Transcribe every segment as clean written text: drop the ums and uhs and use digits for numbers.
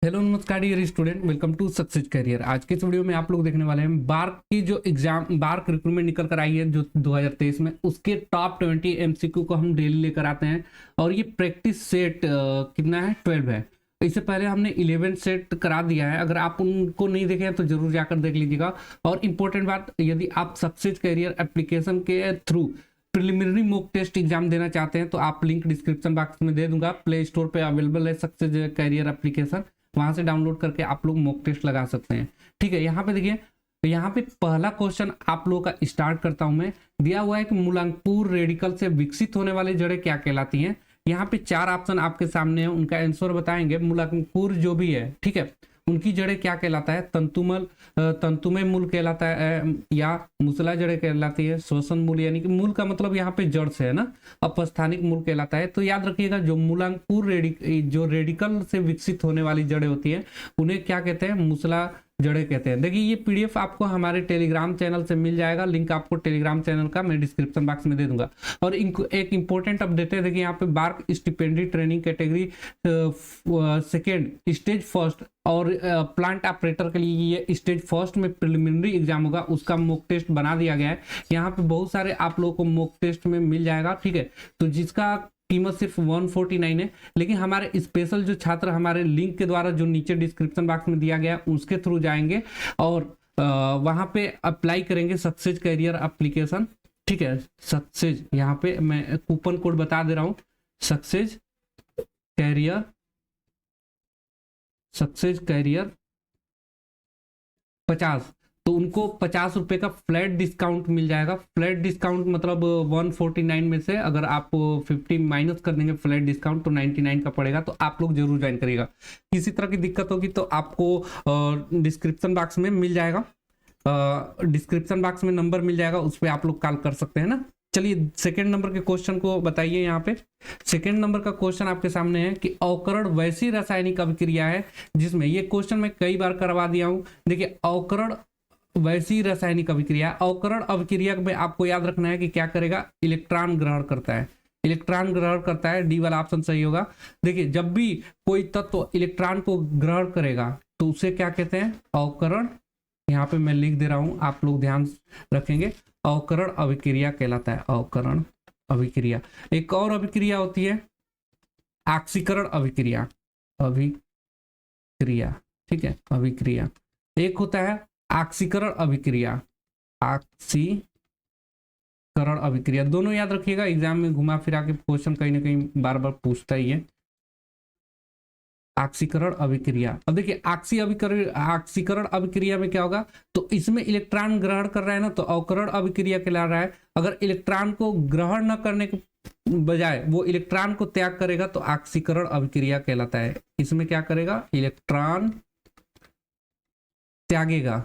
Hello नमस्कार dear student, welcome to success career. आज के इस वीडियो में आप लोग देखने वाले हैं बार्क की जो एग्जाम बार्क रिक्रूटमेंट निकल कर आई है जो 2023 में, उसके टॉप 20 एमसीक्यू को हम डेली लेकर आते हैं। और ये प्रैक्टिस सेट कितना है, 12 है। इससे पहले हमने 11 सेट करा दिया है। अगर आप उनको नहीं देखे हैं तो जरूर जाकर देख लीजिएगा। और इम्पोर्टेंट बात, यदि आप सक्सेस करियर एप्लीकेशन के through preliminary mock test exam देना चाहते हैं तो आप लिंक डिस्क्रिप्शन बॉक्स में दे दूंगा। प्ले स्टोर पे अवेलेबल है सक्सेस करियर एप्लीकेशन, वहां से डाउनलोड करके आप लोग मॉक टेस्ट लगा सकते हैं। ठीक है, यहाँ पे देखिए, यहाँ पे पहला क्वेश्चन आप लोगों का स्टार्ट करता हूं मैं। दिया हुआ है कि मूलांकपुर रेडिकल से विकसित होने वाली जड़ें क्या कहलाती हैं। यहाँ पे 4 ऑप्शन आपके सामने है, उनका आंसर बताएंगे। मूलांकपुर जो भी है, ठीक है, उनकी जड़ें क्या कहलाता है? तंतुमय मूल कहलाता है, या मूसला जड़ें कहलाती है। श्वसन मूल यानी कि मूल का मतलब यहाँ पे जड़ से है ना, अपस्थानिक मूल कहलाता है। तो याद रखिएगा, जो मूलांकपुर जो रेडिकल से विकसित होने वाली जड़ें होती है उन्हें क्या कहते हैं? मूसला जड़ें कहते हैं। देखिए, ये पीडीएफ आपको हमारे टेलीग्राम चैनल से मिल जाएगा। लिंक आपको टेलीग्राम चैनल का मैं डिस्क्रिप्शन बॉक्स में दे दूंगा। और एक इंपॉर्टेंट अपडेट है, देखिए यहाँ पे BARC stipendiary training category second stage first और प्लांट ऑपरेटर के लिए ये स्टेज फर्स्ट में प्रिलिमिनरी एग्जाम होगा, उसका मॉक टेस्ट बना दिया गया है। यहाँ पे बहुत सारे आप लोगों को मॉक टेस्ट में मिल जाएगा। ठीक है, तो जिसका कीमत सिर्फ 149 है। लेकिन हमारे स्पेशल जो छात्र हमारे लिंक के द्वारा जो नीचे डिस्क्रिप्शन बॉक्स में दिया गया उसके थ्रू जाएंगे और वहां पे अप्लाई करेंगे सक्सेस करियर एप्लीकेशन। ठीक है, सक्सेस, यहाँ पे मैं कूपन कोड बता दे रहा हूँ, सक्सेस कैरियर 50, तो उनको 50 रुपए का फ्लैट डिस्काउंट मिल जाएगा। फ्लैट डिस्काउंट मतलब 149 में से अगर आप 50 माइनस कर देंगे फ्लैट डिस्काउंट तो 99 का पड़ेगा। तो आप लोग जरूर ज्वाइन करिएगा। किसी तरह की दिक्कत होगी तो आपको डिस्क्रिप्शन बॉक्स में मिल जाएगा, डिस्क्रिप्शन बॉक्स में नंबर मिल जाएगा, उस पर आप लोग कॉल कर सकते हैं ना। चलिए सेकंड नंबर के क्वेश्चन को बताइए। यहाँ पे सेकंड नंबर का क्वेश्चन आपके सामने है कि अवकरण वैसी रासायनिक अभिक्रिया है जिसमें, ये क्वेश्चन मैं कई बार करवा दिया हूं। देखिए, अवकरण वैसी रासायनिक अभिक्रिया, अवकरण अभिक्रिया में आपको याद रखना है कि क्या करेगा? इलेक्ट्रॉन ग्रहण करता है। इलेक्ट्रॉन ग्रहण करता है, डी वाला ऑप्शन सही होगा। देखिए, जब भी कोई तत्व इलेक्ट्रॉन को ग्रहण करेगा तो उसे क्या कहते हैं? अवकरण। यहाँ पे मैं लिख दे रहा हूं, आप लोग ध्यान रखेंगे, अवकरण अभिक्रिया कहलाता है। अवकरण अभिक्रिया। एक और अभिक्रिया होती है ऑक्सीकरण अभिक्रिया। अभिक्रिया, ठीक है, अभिक्रिया। एक होता है ऑक्सीकरण अभिक्रिया। ऑक्सीकरण अभिक्रिया, दोनों याद रखिएगा, एग्जाम में घुमा फिरा के क्वेश्चन कहीं ना कहीं बार बार पूछता ही है। ऑक्सीकरण अभिक्रिया। अब देखिए, ऑक्सीकरण अभिक्रिया में क्या होगा? तो इसमें इलेक्ट्रॉन ग्रहण कर रहा है ना, तो अवकरण अभिक्रिया कहला रहा है। अगर इलेक्ट्रॉन को ग्रहण न करने के बजाय वो इलेक्ट्रॉन को त्याग करेगा तो ऑक्सीकरण अभिक्रिया कहलाता है। इसमें क्या करेगा? इलेक्ट्रॉन त्यागेगा,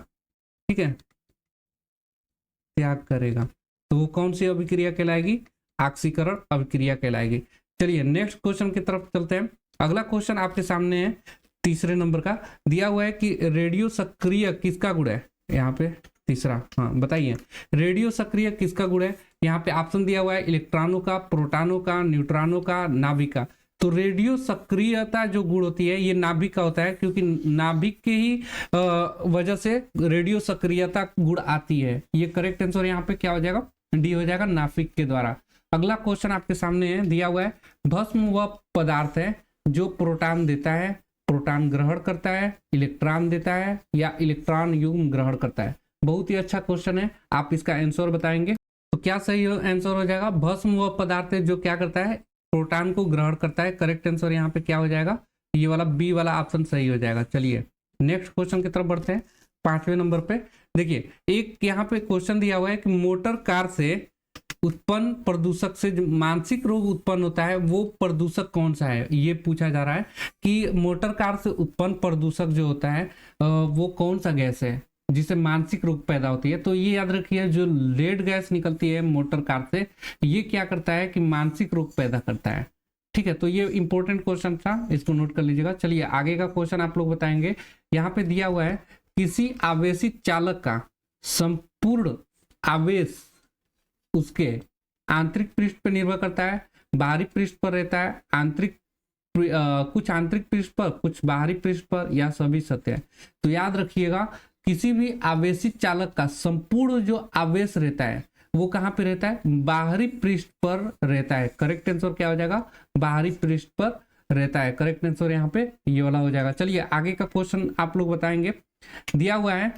ठीक है, त्याग करेगा, तो वो कौन सी अभिक्रिया कहलाएगी? ऑक्सीकरण अभिक्रिया कहलाएगी। चलिए नेक्स्ट क्वेश्चन की तरफ चलते हैं। अगला क्वेश्चन आपके सामने है तीसरे नंबर का। दिया हुआ है कि रेडियो सक्रिय किसका गुण है? यहाँ पे तीसरा, हाँ बताइए, रेडियो सक्रिय किसका गुण है? यहाँ पे ऑप्शन दिया हुआ है इलेक्ट्रॉनों का, प्रोटॉनों का, न्यूट्रॉनों का, नाभिक का। तो रेडियो सक्रियता जो गुण होती है ये नाभिक का होता है, क्योंकि नाभिक के ही वजह से रेडियो सक्रियता गुण आती है। ये करेक्ट आंसर यहाँ पे क्या हो जाएगा? डी हो जाएगा, नाभिक के द्वारा। अगला क्वेश्चन आपके सामने है, दिया हुआ है भस्म वह पदार्थ है जो प्रोटॉन देता है, प्रोटॉन ग्रहण करता है, इलेक्ट्रॉन देता है, या इलेक्ट्रॉन युग्म ग्रहण करता है। बहुत ही अच्छा क्वेश्चन है, आप इसका आंसर बताएंगे तो क्या सही आंसर हो जाएगा? भस्म वह पदार्थ है जो क्या करता है? प्रोटॉन को ग्रहण करता है। करेक्ट आंसर यहाँ पे क्या हो जाएगा? ये वाला बी वाला ऑप्शन सही हो जाएगा। चलिए नेक्स्ट क्वेश्चन की तरफ बढ़ते हैं, 5वें नंबर पे। देखिए, एक यहाँ पे क्वेश्चन दिया हुआ है कि मोटर कार से उत्पन्न प्रदूषक से जो मानसिक रोग उत्पन्न होता है वो प्रदूषक कौन सा है? ये पूछा जा रहा है कि मोटर कार से उत्पन्न प्रदूषक जो होता है वो कौन सा गैस है जिससे मानसिक रोग पैदा होती है? तो ये याद रखिए, जो लेड गैस निकलती है मोटर कार से, ये क्या करता है कि मानसिक रोग पैदा करता है। ठीक है, तो ये इंपॉर्टेंट क्वेश्चन था, इसको नोट कर लीजिएगा। चलिए आगे का क्वेश्चन आप लोग बताएंगे। यहाँ पे दिया हुआ है किसी आवेशित चालक का संपूर्ण आवेश उसके आंतरिक पृष्ठ पर निर्भर करता है, बाहरी पृष्ठ पर रहता है, आंतरिक कुछ आंतरिक पृष्ठ पर, कुछ बाहरी पृष्ठ पर, या सभी सत्य है। तो याद रखिएगा, किसी भी आवेशित चालक का संपूर्ण जो आवेश रहता है वो कहाँ पे रहता है? बाहरी पृष्ठ पर रहता है। करेक्ट आंसर क्या हो जाएगा? बाहरी पृष्ठ पर रहता है। करेक्ट आंसर यहाँ पे ये वाला हो जाएगा। चलिए आगे का क्वेश्चन आप लोग बताएंगे। दिया हुआ है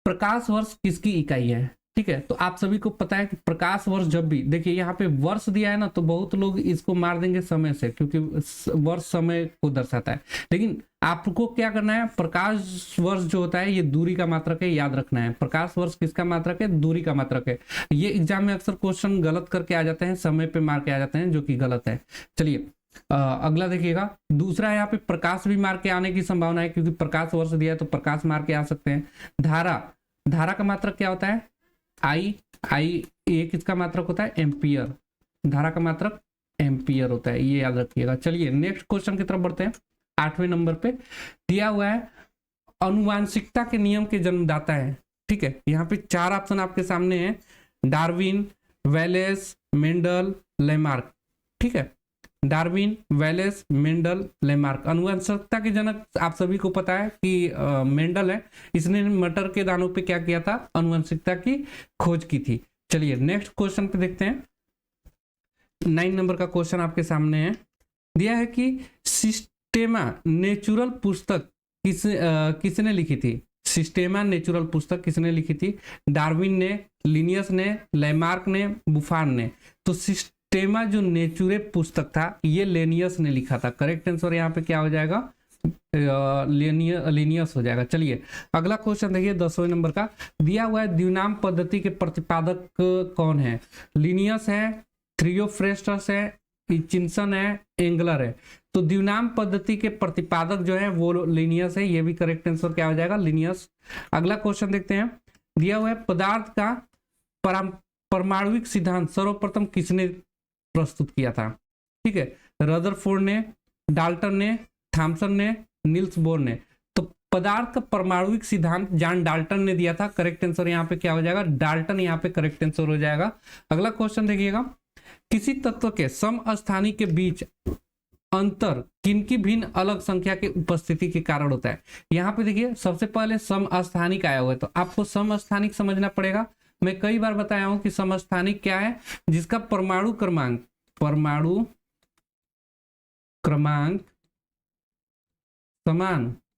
प्रकाश वर्ष किसकी इकाई है? ठीक है, तो आप सभी को पता है कि प्रकाश वर्ष जब भी, देखिए यहाँ पे वर्ष दिया है ना, तो बहुत लोग इसको मार देंगे समय से, क्योंकि वर्ष समय को दर्शाता है। लेकिन आपको क्या करना है, प्रकाश वर्ष जो होता है ये दूरी का मात्रक है, याद रखना है। प्रकाश वर्ष किसका मात्रक है? दूरी का मात्रक है। ये एग्जाम में अक्सर क्वेश्चन गलत करके आ जाते हैं, समय पे मार के आ जाते हैं, जो कि गलत है। चलिए अगला देखिएगा, दूसरा यहाँ पे प्रकाश भी मार के आने की संभावना है, क्योंकि प्रकाश वर्ष दिया है तो प्रकाश मार के आ सकते हैं। धारा का मात्रक क्या होता है? आई ये किसका मात्रक होता है? एम्पियर। धारा का मात्रक एम्पियर होता है, ये याद रखिएगा। चलिए नेक्स्ट क्वेश्चन की तरफ बढ़ते हैं। 8वें नंबर पे दिया हुआ है आनुवांशिकता के नियम के जन्मदाता है। ठीक है, यहाँ पे 4 ऑप्शन आपके सामने हैं, डार्विन, वेलेस, मेंडल, लेमार्क। ठीक है, डार्विन, वेलेस, मेंडल, लेमार्क। आनुवंशिकता के जनक आप सभी को पता है कि मेंडल है। इसने मटर के दानों पे क्या किया था? आनुवंशिकता की खोज की थी। चलिए नेक्स्ट क्वेश्चन पे देखते हैं। 9 नंबर का क्वेश्चन आपके सामने है। दिया है कि सिस्टेमा नेचुरल पुस्तक किसने लिखी थी? सिस्टेमा नेचुरल पुस्तक किसने लिखी थी? डार्विन ने, लिनियस ने, लेमार्क ने, बुफान ने। तो सिस्टेमा जो नेचुरे पुस्तक था ये लेनियस ने लिखा था। करेक्ट आंसर यहाँ पे क्या हो जाएगा? लिनियस हो जाएगा। चलिए अगला क्वेश्चन देखिए 10वें नंबर का। दिया हुआ है द्विनाम पद्धति के प्रतिपादक कौन है? लिनियस है, थियोफ्रेस्टस है, हिचिंसन है, एंगलर है। तो द्विनाम पद्धति के प्रतिपादक जो है वो लिनियस है, ये भी करेक्ट आंसर क्या हो जाएगा? लिनियस। अगला क्वेश्चन देखते हैं। दिया हुआ है पदार्थ का परमाणुविक सिद्धांत सर्वप्रथम किसने प्रस्तुत किया था? ठीक है, रदरफोर्ड ने, डाल्टन ने, थॉमसन ने, नील्स बोर ने। तो पदार्थ का परमाणुविक सिद्धांत जॉन डाल्टन ने दिया था। करेक्ट आंसर यहाँ पे क्या हो जाएगा? डाल्टन यहाँ पे करेक्ट आंसर हो जाएगा। अगला क्वेश्चन देखिएगा, किसी तत्व के समस्थानी के बीच अंतर किनकी भिन्न अलग संख्या के उपस्थिति के कारण होता है? यहाँ पे देखिए सबसे पहले समस्थानिक आया हुआ है, तो आपको समस्थानिक समझना पड़ेगा। मैं कई बार बताया हूं कि समस्थानिक क्या है? जिसका परमाणु क्रमांक समान।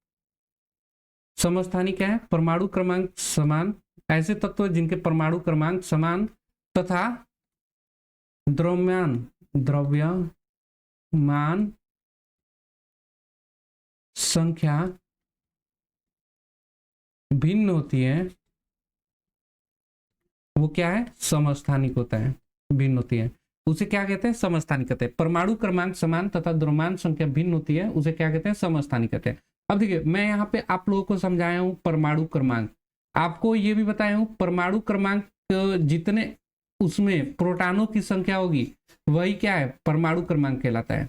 समस्थानिक क्या है? परमाणु क्रमांक समान। ऐसे तत्व जिनके परमाणु क्रमांक समान तथा द्रव्यमान संख्या भिन्न होती है, वो क्या है? समस्थानिक होता है, भिन्न होती है, उसे क्या कहते हैं? समस्थानिक कहते हैं। परमाणु क्रमांक समान तथा द्रव्यमान संख्या भिन्न होती है, उसे क्या कहते हैं? समस्थानिक कहते हैं। अब देखिए मैं यहाँ पे आप लोगों को समझाया हूँ परमाणु क्रमांक, आपको ये भी बताया हूँ परमाणु क्रमांक जितने उसमें प्रोटॉनों की संख्या होगी वही क्या है? परमाणु क्रमांक कहलाता है।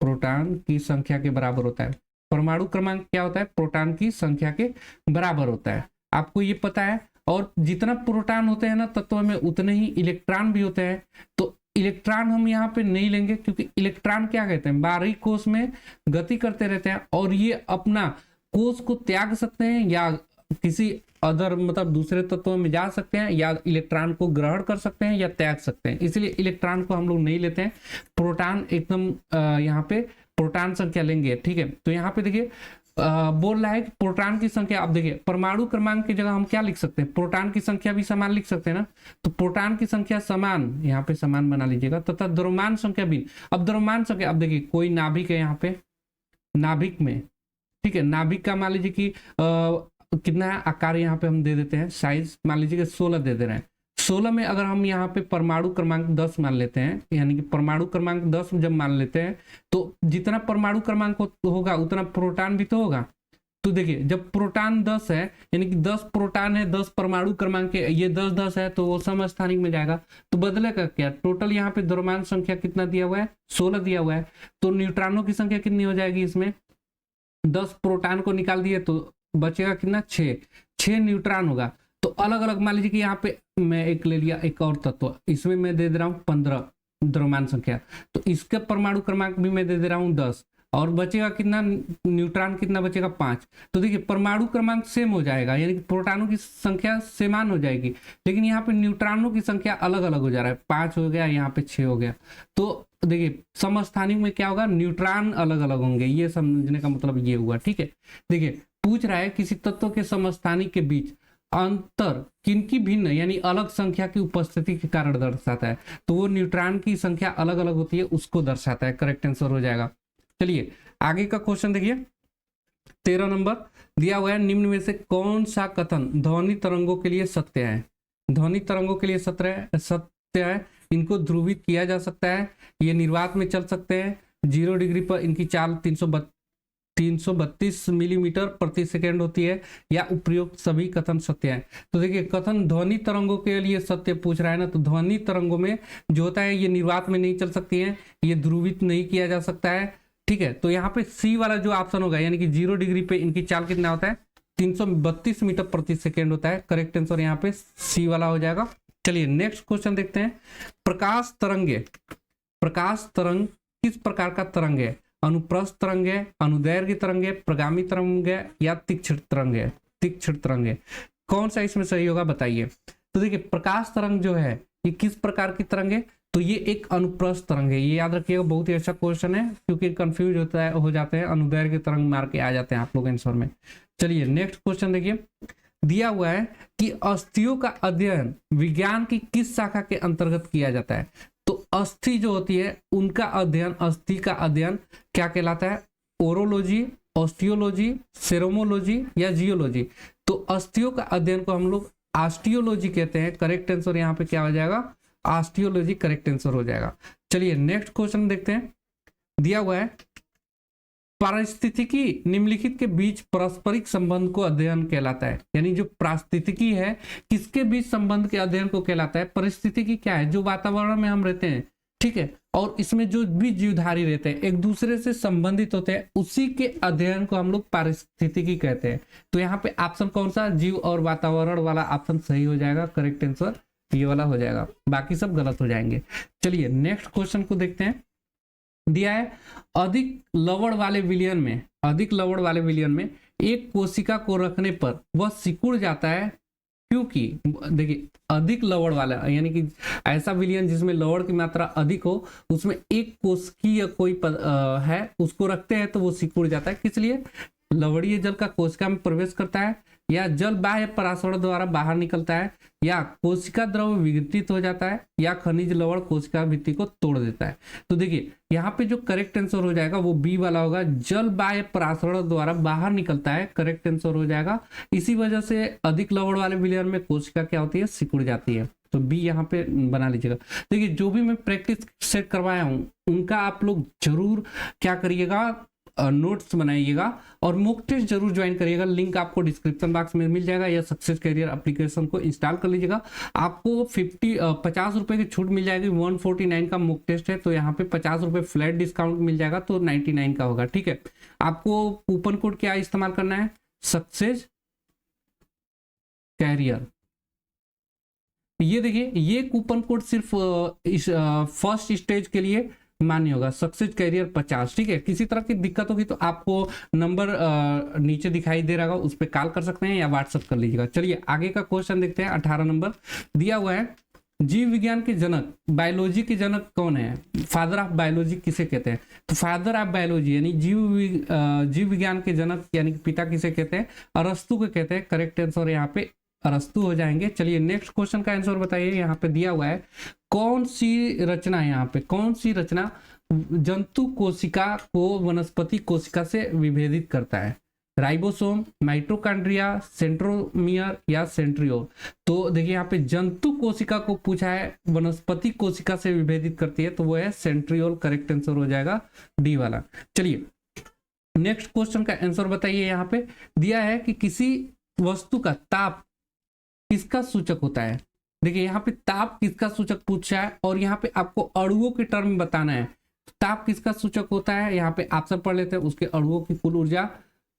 प्रोटॉन की संख्या के बराबर होता है। परमाणु क्रमांक क्या होता है? प्रोटॉन की संख्या के बराबर होता है, आपको ये पता है। और जितना प्रोटॉन होते हैं ना तत्व में, उतने ही इलेक्ट्रॉन भी होते हैं। तो इलेक्ट्रॉन हम यहाँ पे नहीं लेंगे, क्योंकि इलेक्ट्रॉन क्या कहते हैं? बाहरी कोश में गति करते रहते हैं और ये अपना कोश को त्याग सकते हैं या किसी अदर मतलब दूसरे तत्वों में जा सकते हैं, या इलेक्ट्रॉन को ग्रहण कर सकते हैं या त्याग सकते हैं। इसलिए इलेक्ट्रॉन को हम लोग नहीं लेते हैं। प्रोटॉन एकदम यहाँ पे प्रोटॉन संख्या लेंगे। ठीक है, तो यहाँ पे देखिए बोल रहा है कि प्रोटॉन की संख्या। अब देखिए परमाणु क्रमांक की जगह हम क्या लिख सकते हैं? प्रोटॉन की संख्या भी समान लिख सकते हैं ना। तो प्रोटॉन की संख्या समान, यहाँ पे समान बना लीजिएगा, तथा द्रव्यमान संख्या भी। अब द्रव्यमान संख्या, अब देखिए कोई नाभिक है यहाँ पे, नाभिक में, ठीक है, नाभिक का मान लीजिए कि कितना है आकार, यहाँ पे हम दे देते हैं साइज, मान लीजिए कि 16 दे दे रहे हैं। 16 में अगर हम यहाँ पे परमाणु क्रमांक 10 मान लेते हैं, यानी कि परमाणु क्रमांक 10 जब मान लेते हैं तो जितना परमाणु क्रमांक होगा उतना प्रोटॉन भी तो होगा। तो देखिए जब प्रोटॉन 10 है, यानी कि 10 प्रोटॉन है, 10 परमाणु क्रमांक के, ये 10 है, तो वो समस्थानिक में जाएगा। तो बदलेगा क्या? टोटल यहाँ पे द्रव्यमान संख्या कितना दिया हुआ है? 16 दिया हुआ है। तो न्यूट्रॉनों की संख्या कितनी हो जाएगी इसमें? 10 प्रोटॉन को निकाल दिए तो बचेगा कितना? 6 न्यूट्रॉन होगा। तो अलग अलग मान लीजिए कि यहाँ पे मैं एक ले लिया एक और तत्व, इसमें मैं दे दे रहा हूँ 15, द्रव्यमान संख्या। तो इसका परमाणु क्रमांक भी मैं दे दे रहा हूँ 10, और बचेगा कितना, न्यूट्रॉन कितना बचेगा 5। तो देखिए परमाणु क्रमांक सेम हो जाएगा, यानी कि प्रोटॉनों की संख्या समान हो जाएगी, लेकिन यहाँ पे न्यूट्रॉनों की संख्या अलग अलग हो जा रहा है, 5 हो गया, यहाँ पे 6 हो गया। तो देखिए समस्थानिक में क्या होगा, न्यूट्रॉन अलग अलग होंगे, ये समझने का मतलब ये हुआ। ठीक है, देखिए पूछ रहा है किसी तत्व के समस्थानिक के बीच अंतर किनकी भिन्न यानी अलग संख्या की उपस्थिति के कारण दर्शाता है, तो वो न्यूट्रॉन की संख्या अलग अलग होती है, उसको दर्शाता है। करेक्ट आंसर हो जाएगा। चलिए आगे का क्वेश्चन देखिए, 13 नंबर दिया हुआ है, निम्न में से कौन सा कथन ध्वनि तरंगों के लिए सत्य है। ध्वनि तरंगों के लिए सत्य है, इनको ध्रुवित किया जा सकता है, ये निर्वात में चल सकते हैं, 0 डिग्री पर इनकी चाल 332 मिलीमीटर प्रति सेकेंड होती है, या उपयुक्त सभी कथन सत्य है। तो देखिए कथन ध्वनि तरंगों के लिए सत्य पूछ रहा है ना, तो ध्वनि तरंगों में जो होता है ये निर्वात में नहीं चल सकती है, ये ध्रुवित नहीं किया जा सकता है। ठीक है, तो यहाँ पे सी वाला जो ऑप्शन होगा, यानी कि 0 डिग्री पे इनकी चाल कितना होता है, 332 मीटर प्रति सेकेंड होता है। करेक्ट आंसर यहाँ पे सी वाला हो जाएगा। चलिए नेक्स्ट क्वेश्चन देखते हैं, प्रकाश तरंग किस प्रकार का तरंग है, अनुप्रस्थ तरंग है, अनुदैर्घ्य तरंग है, प्रगामी तरंग है, या तीक्ष्ण तरंग है, कौन सा इसमें सही होगा बताइए। तो देखिए प्रकाश तरंग जो है ये किस प्रकार की तरंग है, तो ये एक अनुप्रस्थ तरंग है, ये याद रखिएगा, बहुत ही अच्छा क्वेश्चन है, क्योंकि कंफ्यूज हो जाते हैं, अनुदैर्घ्य तरंग मार के आ जाते हैं आप लोग आंसर में। चलिए नेक्स्ट क्वेश्चन देखिए, दिया हुआ है कि अस्थियों का अध्ययन विज्ञान की किस शाखा के अंतर्गत किया जाता है। तो अस्थि जो होती है उनका अध्ययन, अस्थि का अध्ययन क्या कहलाता है, ओरोलॉजी, ऑस्टियोलॉजी, सेरोमोलॉजी, या जियोलॉजी। तो अस्थियों का अध्ययन को हम लोग ऑस्टियोलॉजी कहते हैं। करेक्ट आंसर यहाँ पे क्या हो जाएगा, ऑस्टियोलॉजी करेक्ट आंसर हो जाएगा। चलिए नेक्स्ट क्वेश्चन देखते हैं, दिया हुआ है पारिस्थितिकी निम्नलिखित के बीच पारस्परिक संबंध को अध्ययन कहलाता है, यानी जो पारिस्थितिकी है किसके बीच संबंध के अध्ययन को कहलाता है। पारिस्थितिकी क्या है, जो वातावरण में हम रहते हैं, ठीक है, और इसमें जो भी जीवधारी रहते हैं एक दूसरे से संबंधित होते हैं, उसी के अध्ययन को हम लोग पारिस्थितिकी कहते हैं। तो यहाँ पे ऑप्शन कौन सा, जीव और वातावरण वाला ऑप्शन सही हो जाएगा। करेक्ट आंसर ये वाला हो जाएगा, बाकी सब गलत हो जाएंगे। चलिए नेक्स्ट क्वेश्चन को देखते हैं, दिया है अधिक लवण वाले विलयन में एक कोशिका को रखने पर वह सिकुड़ जाता है, क्योंकि देखिए अधिक लवण वाला यानी कि ऐसा विलयन जिसमें लवण की मात्रा अधिक हो, उसमें एक कोशिकीय कोई है, उसको रखते हैं तो वो सिकुड़ जाता है। किस लिए, लवणीय जल का कोशिका में प्रवेश करता है, या जल बाह्य परासरण द्वारा बाहर निकलता है, या कोशिका द्रव विघटित हो जाता है, या खनिज लवण कोशिका भित्ति को तोड़ देता है। तो देखिए यहाँ पे जो करेक्ट आंसर हो जाएगा वो बी वाला होगा, जल बाह्य परासरण द्वारा बाहर निकलता है। करेक्ट आंसर हो जाएगा। इसी वजह से अधिक लवण वाले विलयन में कोशिका क्या होती है, सिकुड़ जाती है। तो बी यहाँ पे बना लीजिएगा। देखिए जो भी मैं प्रैक्टिस सेट करवाया हूँ उनका आप लोग जरूर क्या करिएगा, नोट्स बनाइएगा और मॉक टेस्ट जरूर ज्वाइन करिएगा। लिंक आपको डिस्क्रिप्शन बॉक्स में मिल जाएगा, या सक्सेस करियर एप्लीकेशन को इंस्टॉल कर लीजिएगा। आपको 50 रुपए की छूट मिल जाएगी। 149 का मॉक टेस्ट है, तो यहाँ पे 50 रुपए फ्लैट डिस्काउंट मिल जाएगा, तो 99 का होगा। ठीक है, आपको कूपन कोड क्या इस्तेमाल करना है, सक्सेस कैरियर। ये देखिए ये कूपन कोड सिर्फ इस फर्स्ट स्टेज के लिए मान्य होगा, सक्सेस कैरियर 50। ठीक है, किसी तरह की दिक्कत होगी तो आपको नंबर नीचे दिखाई दे रहा होगा, उस पर कॉल कर सकते हैं या व्हाट्सएप कर लीजिएगा। चलिए आगे का क्वेश्चन देखते हैं। 18 नंबर दिया हुआ है, जीव विज्ञान के जनक, बायोलॉजी के जनक कौन है, फादर ऑफ बायोलॉजी किसे कहते हैं। तो फादर ऑफ बायोलॉजी यानी जीव विज्ञान के जनक यानी पिता किसे कहते हैं, अरस्तु को कहते हैं। करेक्ट आंसर यहाँ पे अरस्तु हो जाएंगे। चलिए नेक्स्ट क्वेश्चन का आंसर बताइए। यहाँ पे दिया हुआ है कौन सी रचना जंतु कोशिका को वनस्पति कोशिका से विभेदित करता है, राइबोसोम, माइटोकॉन्ड्रिया, सेंट्रोमियर, या सेंट्रियोल। तो देखिए यहाँ पे जंतु कोशिका को पूछा है, वनस्पति कोशिका से विभेदित करती है, तो वो है सेंट्रियोल। करेक्ट आंसर हो जाएगा डी वाला। चलिए नेक्स्ट क्वेश्चन का आंसर बताइए। यहाँ पे दिया है कि किसी वस्तु का ताप किसका सूचक होता है। देखिए यहाँ पे ताप किसका सूचक पूछा है, और यहाँ पे आपको अणुओं के टर्म बताना है। ताप किसका सूचक होता है, यहाँ पे ऑप्शन पढ़ लेते हैं। उसके अणुओं की कुल ऊर्जा,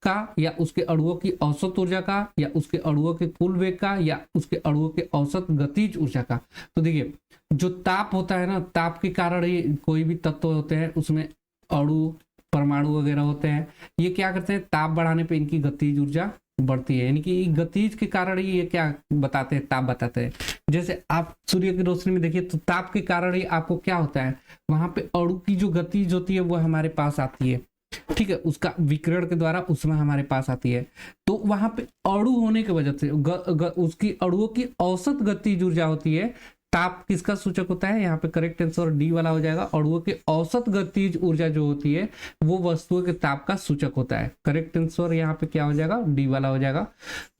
का या उसके अणुओं की औसत ऊर्जा का या उसके अणुओं के कुल वेग का या उसके अणुओं के औसत गतिज ऊर्जा का। तो देखिए जो ताप होता है ना, ताप के कारण ही कोई भी तत्व होते हैं उसमें अणु परमाणु वगैरह होते हैं, ये क्या करते हैं, ताप बढ़ाने पे इनकी गतिज ऊर्जा बढ़ती है, यानी कि गतिज के कारण ही ये क्या बताते हैं, ताप बताते हैं। जैसे आप सूर्य की रोशनी में देखिए तो ताप के कारण ही आपको क्या होता है, वहां पे अणु की जो गतिज होती है वो हमारे पास आती है, ठीक है, उसका विकिरण के द्वारा उसमें हमारे पास आती है। तो वहां पे अणु होने की वजह से उसकी अणुओं की औसत गतिज ऊर्जा होती है। ताप किसका सूचक होता है, यहाँ पे करेक्ट आंसर डी वाला हो जाएगा। अणुओं की औसत गतिज ऊर्जा जो होती है वो वस्तुओं के ताप का सूचक होता है। करेक्ट आंसर यहाँ पे क्या हो जाएगा, डी वाला हो जाएगा।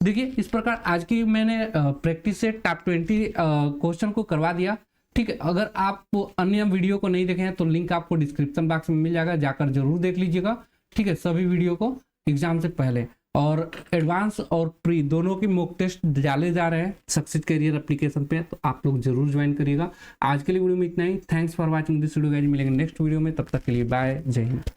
देखिए इस प्रकार आज की मैंने प्रैक्टिस से टॉप 20 क्वेश्चन को करवा दिया, ठीक है। अगर आप अन्य वीडियो को नहीं देखे हैं तो लिंक आपको डिस्क्रिप्शन बॉक्स में मिल जाएगा, जाकर जरूर देख लीजिएगा, ठीक है, सभी वीडियो को एग्जाम से पहले। और एडवांस और प्री दोनों की मॉक टेस्ट डाले जा रहे हैं सक्सेस करियर एप्लीकेशन पे, तो आप लोग जरूर ज्वाइन करिएगा। आज के लिए वीडियो में इतना ही। Thanks for watching this video guys, मिलेंगे नेक्स्ट वीडियो में, तब तक के लिए बाय, जय हिंद।